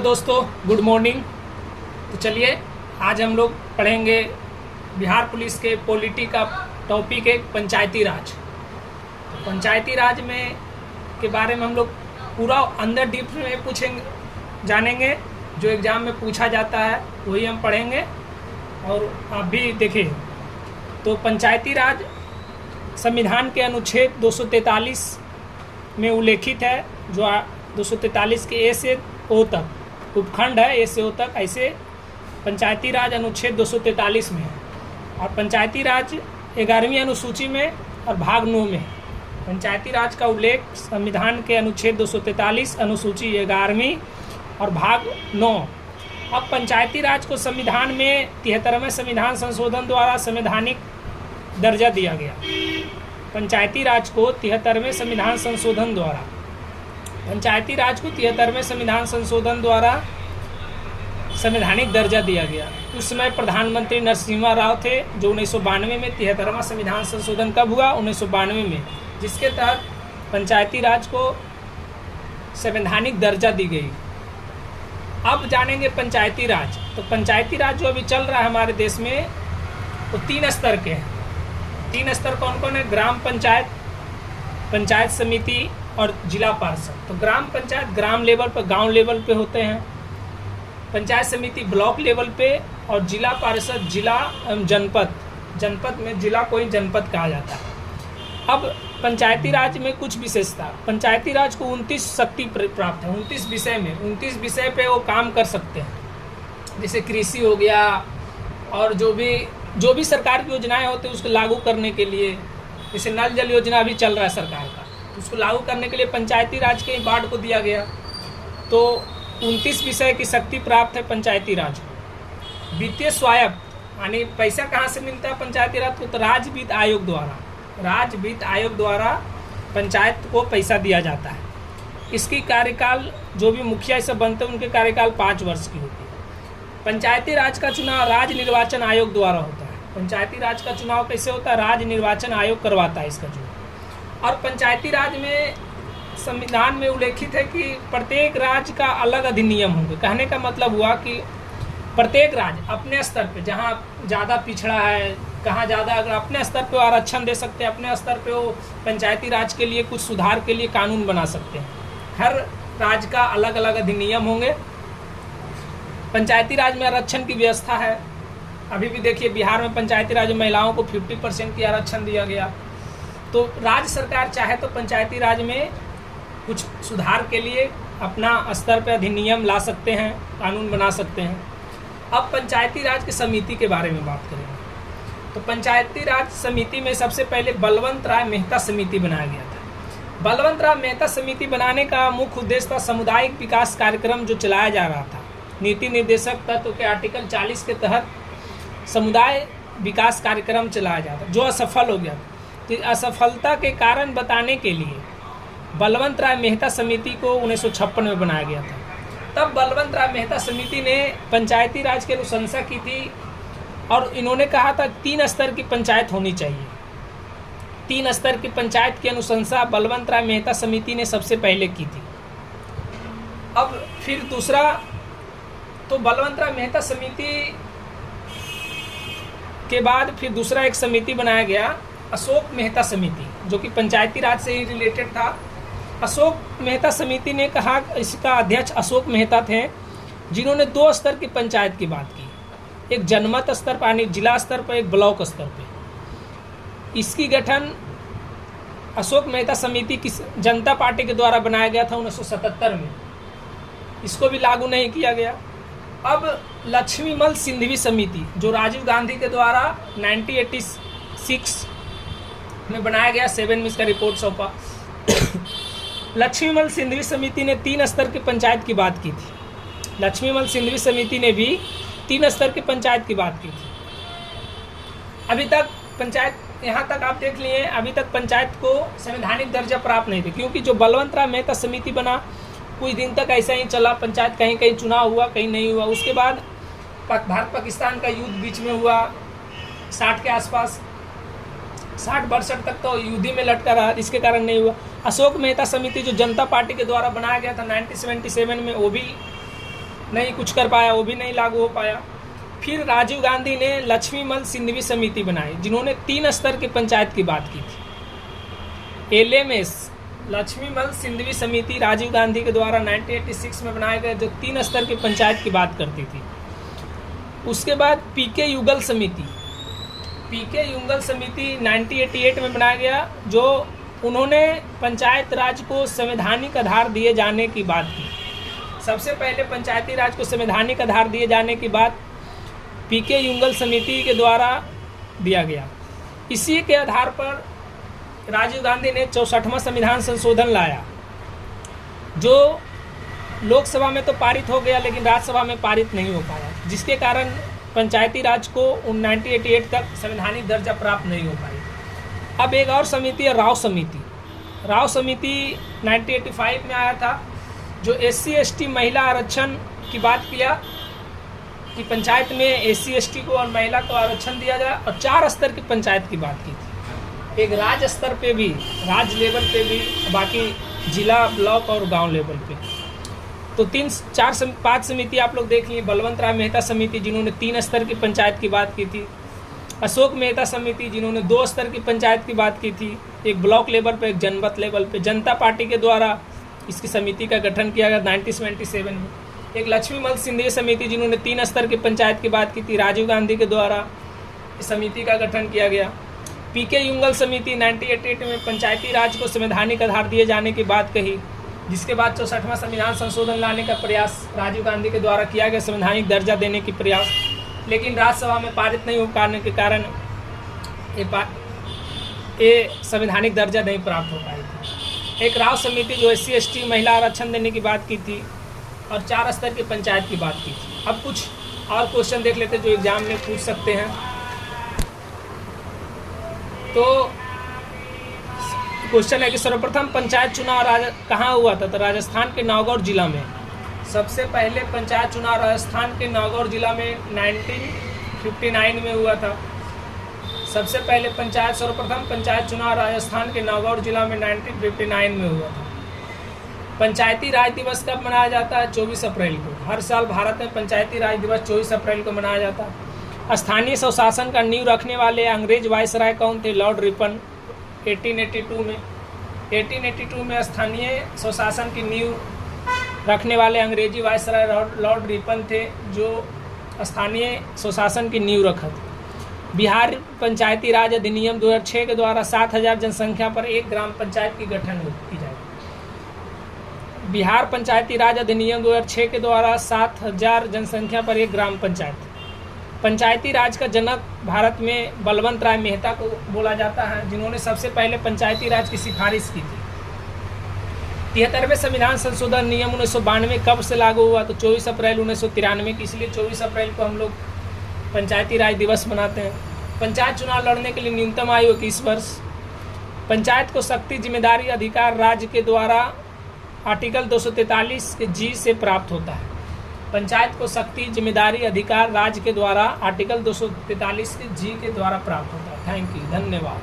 दोस्तों, good morning. तो चलिए आज हम लोग पढ़ेंगे बिहार पुलिस के पॉलिटी का टॉपिक है पंचायती राज। तो पंचायती राज में के बारे में हम लोग पूरा अंदर डीप में पूछेंगे, जानेंगे। जो एग्ज़ाम में पूछा जाता है वही हम पढ़ेंगे और आप भी देखिए। तो पंचायती राज संविधान के अनुच्छेद 243 में उल्लेखित है, जो 243 के ए से ओ तक उपखंड है, ए से ओ तक, ऐसे पंचायती राज अनुच्छेद 243 में है। और पंचायती राज 11वीं अनुसूची में और भाग 9 में है। पंचायती राज का उल्लेख संविधान के अनुच्छेद 243 अनुसूची 11वीं और भाग 9। अब पंचायती राज को संविधान में 73वें संविधान संशोधन द्वारा संवैधानिक दर्जा दिया गया। पंचायती राज को 73वें संविधान संशोधन द्वारा पंचायती राज को 73वें संविधान संशोधन द्वारा संवैधानिक दर्जा दिया गया। उस समय प्रधानमंत्री नरसिम्हा राव थे, जो 1992 में 73वां संविधान संशोधन कब हुआ? 1992 में, जिसके तहत पंचायती राज को संवैधानिक दर्जा दी गई। अब जानेंगे पंचायती राज। तो पंचायती राज जो अभी चल रहा है हमारे देश में, वो 3 स्तर के हैं। 3 स्तर कौन कौन है? ग्राम पंचायत, पंचायत समिति और जिला पार्षद। तो ग्राम पंचायत ग्राम लेवल पर, गांव लेवल पे होते हैं। पंचायत समिति ब्लॉक लेवल पे और जिला पार्षद जिला जनपद, जनपद में जिला को ही जनपद कहा जाता है। अब पंचायती राज में कुछ विशेषता। पंचायती राज को 29 शक्ति प्राप्त है। 29 विषय में, 29 विषय पे वो काम कर सकते हैं। जैसे कृषि हो गया और जो भी सरकार की योजनाएं होती है उसको लागू करने के लिए, जैसे नल जल योजना भी चल रहा है सरकार का, उसको लागू करने के लिए पंचायती राज के वार्ड को दिया गया। तो 29 विषय की शक्ति प्राप्त है पंचायती राज को। वित्तीय स्वायत्त, यानी पैसा कहाँ से मिलता है पंचायती राज को? तो राज्य वित्त आयोग द्वारा पंचायत को पैसा दिया जाता है। इसकी कार्यकाल, जो भी मुखिया सब बनते हैं उनके कार्यकाल 5 वर्ष की होती है। पंचायती राज का चुनाव राज्य निर्वाचन आयोग द्वारा होता है। पंचायती राज का चुनाव कैसे होता है? राज्य निर्वाचन आयोग करवाता है इसका चुनाव। और पंचायती राज में संविधान में उल्लेखित है कि प्रत्येक राज्य का अलग अधिनियम होंगे। कहने का मतलब हुआ कि प्रत्येक राज्य अपने स्तर पे, जहाँ ज़्यादा पिछड़ा है, कहाँ ज़्यादा, अगर अपने स्तर पे आरक्षण दे सकते हैं, अपने स्तर पे वो पंचायती राज के लिए कुछ सुधार के लिए कानून बना सकते हैं। हर राज्य का अलग अलग अधिनियम होंगे। पंचायती राज में आरक्षण की व्यवस्था है। अभी भी देखिए बिहार में पंचायती राज में महिलाओं को 50% की आरक्षण दिया गया। तो राज्य सरकार चाहे तो पंचायती राज में कुछ सुधार के लिए अपना स्तर पर अधिनियम ला सकते हैं, कानून बना सकते हैं। अब पंचायती राज की समिति के बारे में बात करेंगे। तो पंचायती राज समिति में सबसे पहले बलवंत राय मेहता समिति बनाया गया था। बलवंत राय मेहता समिति बनाने का मुख्य उद्देश्य था सामुदायिक विकास कार्यक्रम जो चलाया जा रहा था। नीति निर्देशक तत्व के आर्टिकल 40 के तहत समुदाय विकास कार्यक्रम चलाया जाता, जो असफल हो गया। तो असफलता के कारण बताने के लिए बलवंत राय मेहता समिति को 1956 में बनाया गया था। तब बलवंत राय मेहता समिति ने पंचायती राज की अनुशंसा की थी और इन्होंने कहा था 3 स्तर की पंचायत होनी चाहिए। 3 स्तर की पंचायत की अनुशंसा बलवंत राय मेहता समिति ने सबसे पहले की थी। अब फिर दूसरा, तो बलवंत राय मेहता समिति के बाद फिर दूसरा एक समिति बनाया गया, अशोक मेहता समिति, जो कि पंचायती राज से ही रिलेटेड था। अशोक मेहता समिति ने कहा, इसका अध्यक्ष अशोक मेहता थे, जिन्होंने 2 स्तर की पंचायत की बात की। एक जनमत स्तर पर, यानी जिला स्तर पर, एक ब्लॉक स्तर पर। इसकी गठन अशोक मेहता समिति की जनता पार्टी के द्वारा बनाया गया था 1977 में। इसको भी लागू नहीं किया गया। अब लक्ष्मीमल सिंघवी समिति, जो राजीव गांधी के द्वारा 1986 में बनाया गया, 7 में इसका रिपोर्ट सौंपा। लक्ष्मीमल सिंघवी समिति ने 3 स्तर की पंचायत की बात की थी। लक्ष्मीमल सिंघवी समिति ने भी 3 स्तर की पंचायत की बात की थी। अभी तक पंचायत, यहाँ तक आप देख लिए, अभी तक पंचायत को संवैधानिक दर्जा प्राप्त नहीं थे, क्योंकि जो बलवंत राय मेहता समिति बना कुछ दिन तक ऐसा ही चला। पंचायत कहीं कहीं चुनाव हुआ, कहीं नहीं हुआ। उसके बाद भारत पाकिस्तान का युद्ध बीच में हुआ 60 के आसपास, 60-62 तक तो युद्ध में लटका रहा, इसके कारण नहीं हुआ। अशोक मेहता समिति जो जनता पार्टी के द्वारा बनाया गया था 1977 में, वो भी नहीं कुछ कर पाया, वो भी नहीं लागू हो पाया। फिर राजीव गांधी ने लक्ष्मीमल सिंधवी समिति बनाई, जिन्होंने 3 स्तर की पंचायत की बात की थी। LMS लक्ष्मीमल सिंधवी समिति राजीव गांधी के द्वारा 1986 में बनाए गए, जो 3 स्तर की पंचायत की बात करती थी। उसके बाद PK युगल समिति 1988 में बनाया गया, जो उन्होंने पंचायत राज को संवैधानिक आधार दिए जाने की बात की। सबसे पहले पंचायती राज को संवैधानिक आधार दिए जाने की बात PK युगल समिति के द्वारा दिया गया। इसी के आधार पर राजीव गांधी ने 64वां संविधान संशोधन लाया, जो लोकसभा में तो पारित हो गया लेकिन राज्यसभा में पारित नहीं हो पाया, जिसके कारण पंचायती राज को 1988 तक संवैधानिक दर्जा प्राप्त नहीं हो पाई। अब एक और समिति है राव समिति 1985 में आया था, जो SC/ST महिला आरक्षण की बात किया कि पंचायत में SC/ST को और महिला को आरक्षण दिया जाए, और 4 स्तर की पंचायत की बात की थी। एक राज्य स्तर पे भी, राज्य लेवल पे भी, बाकी जिला, ब्लॉक और गांव लेवल पे। तो 5 समिति आप लोग देख लिए। बलवंत राय मेहता समिति, जिन्होंने 3 स्तर की पंचायत की बात की थी। अशोक मेहता समिति, जिन्होंने 2 स्तर की पंचायत की बात की थी, एक ब्लॉक लेवल पे, एक जनपद लेवल पे। जनता पार्टी के द्वारा इसकी समिति का गठन किया गया 1977 में। एक लक्ष्मीमल सिंधवी समिति, जिन्होंने 3 स्तर की पंचायत की बात की थी, राजीव गांधी के द्वारा इस समिति का गठन किया गया। PK युगल समिति 1988 में पंचायती राज को संवैधानिक आधार दिए जाने की बात कही, जिसके बाद 64वां संविधान संशोधन लाने का प्रयास राजीव गांधी के द्वारा किया गया, संवैधानिक दर्जा देने की प्रयास, लेकिन राज्यसभा में पारित नहीं हो पाने के कारण ये संवैधानिक दर्जा नहीं प्राप्त हो पाई थी। एक राव समिति, जो SC/ST महिला आरक्षण देने की बात की थी, और 4 स्तर की पंचायत की बात की थी। अब कुछ और क्वेश्चन देख लेते जो एग्जाम में पूछ सकते हैं। तो क्वेश्चन है कि सर्वप्रथम पंचायत चुनाव कहाँ हुआ था? तो राजस्थान के नागौर जिला में। सबसे पहले पंचायत चुनाव राजस्थान के नागौर जिला में 1959 में हुआ था। सबसे पहले सर्वप्रथम पंचायत चुनाव राजस्थान के नागौर जिला में 1959 में हुआ था। पंचायती राज दिवस कब मनाया जाता है? 24 अप्रैल को। हर साल भारत में पंचायती राज दिवस 24 अप्रैल को मनाया जाता है। स्थानीय स्वशासन का नींव रखने वाले अंग्रेज वायसराय कौन थे? Lord Ripon. 1882 में स्थानीय स्वशासन की नींव रखने वाले अंग्रेजी वायसराय लॉर्ड रिपन थे, जो स्थानीय स्वशासन की नींव रखा था। बिहार पंचायती राज अधिनियम 2006 के द्वारा 7000 जनसंख्या पर एक ग्राम पंचायत की गठन की जाएगी। बिहार पंचायती राज अधिनियम 2006 के द्वारा 7000 जनसंख्या पर एक ग्राम पंचायत। पंचायती राज का जनक भारत में बलवंत राय मेहता को बोला जाता है, जिन्होंने सबसे पहले पंचायती राज की सिफारिश की थी। 73वें संविधान संशोधन नियम 1992 कब से लागू हुआ? तो 24 अप्रैल 1993 की, इसलिए 24 अप्रैल को हम लोग पंचायती राज दिवस मनाते हैं। पंचायत चुनाव लड़ने के लिए न्यूनतम आयु 21 वर्ष। पंचायत को शक्ति, जिम्मेदारी, अधिकार राज्य के द्वारा आर्टिकल 243 के G से प्राप्त होता है। पंचायत को शक्ति, जिम्मेदारी, अधिकार राज्य के द्वारा आर्टिकल 243 के G के द्वारा प्राप्त होता है। थैंक यू, धन्यवाद।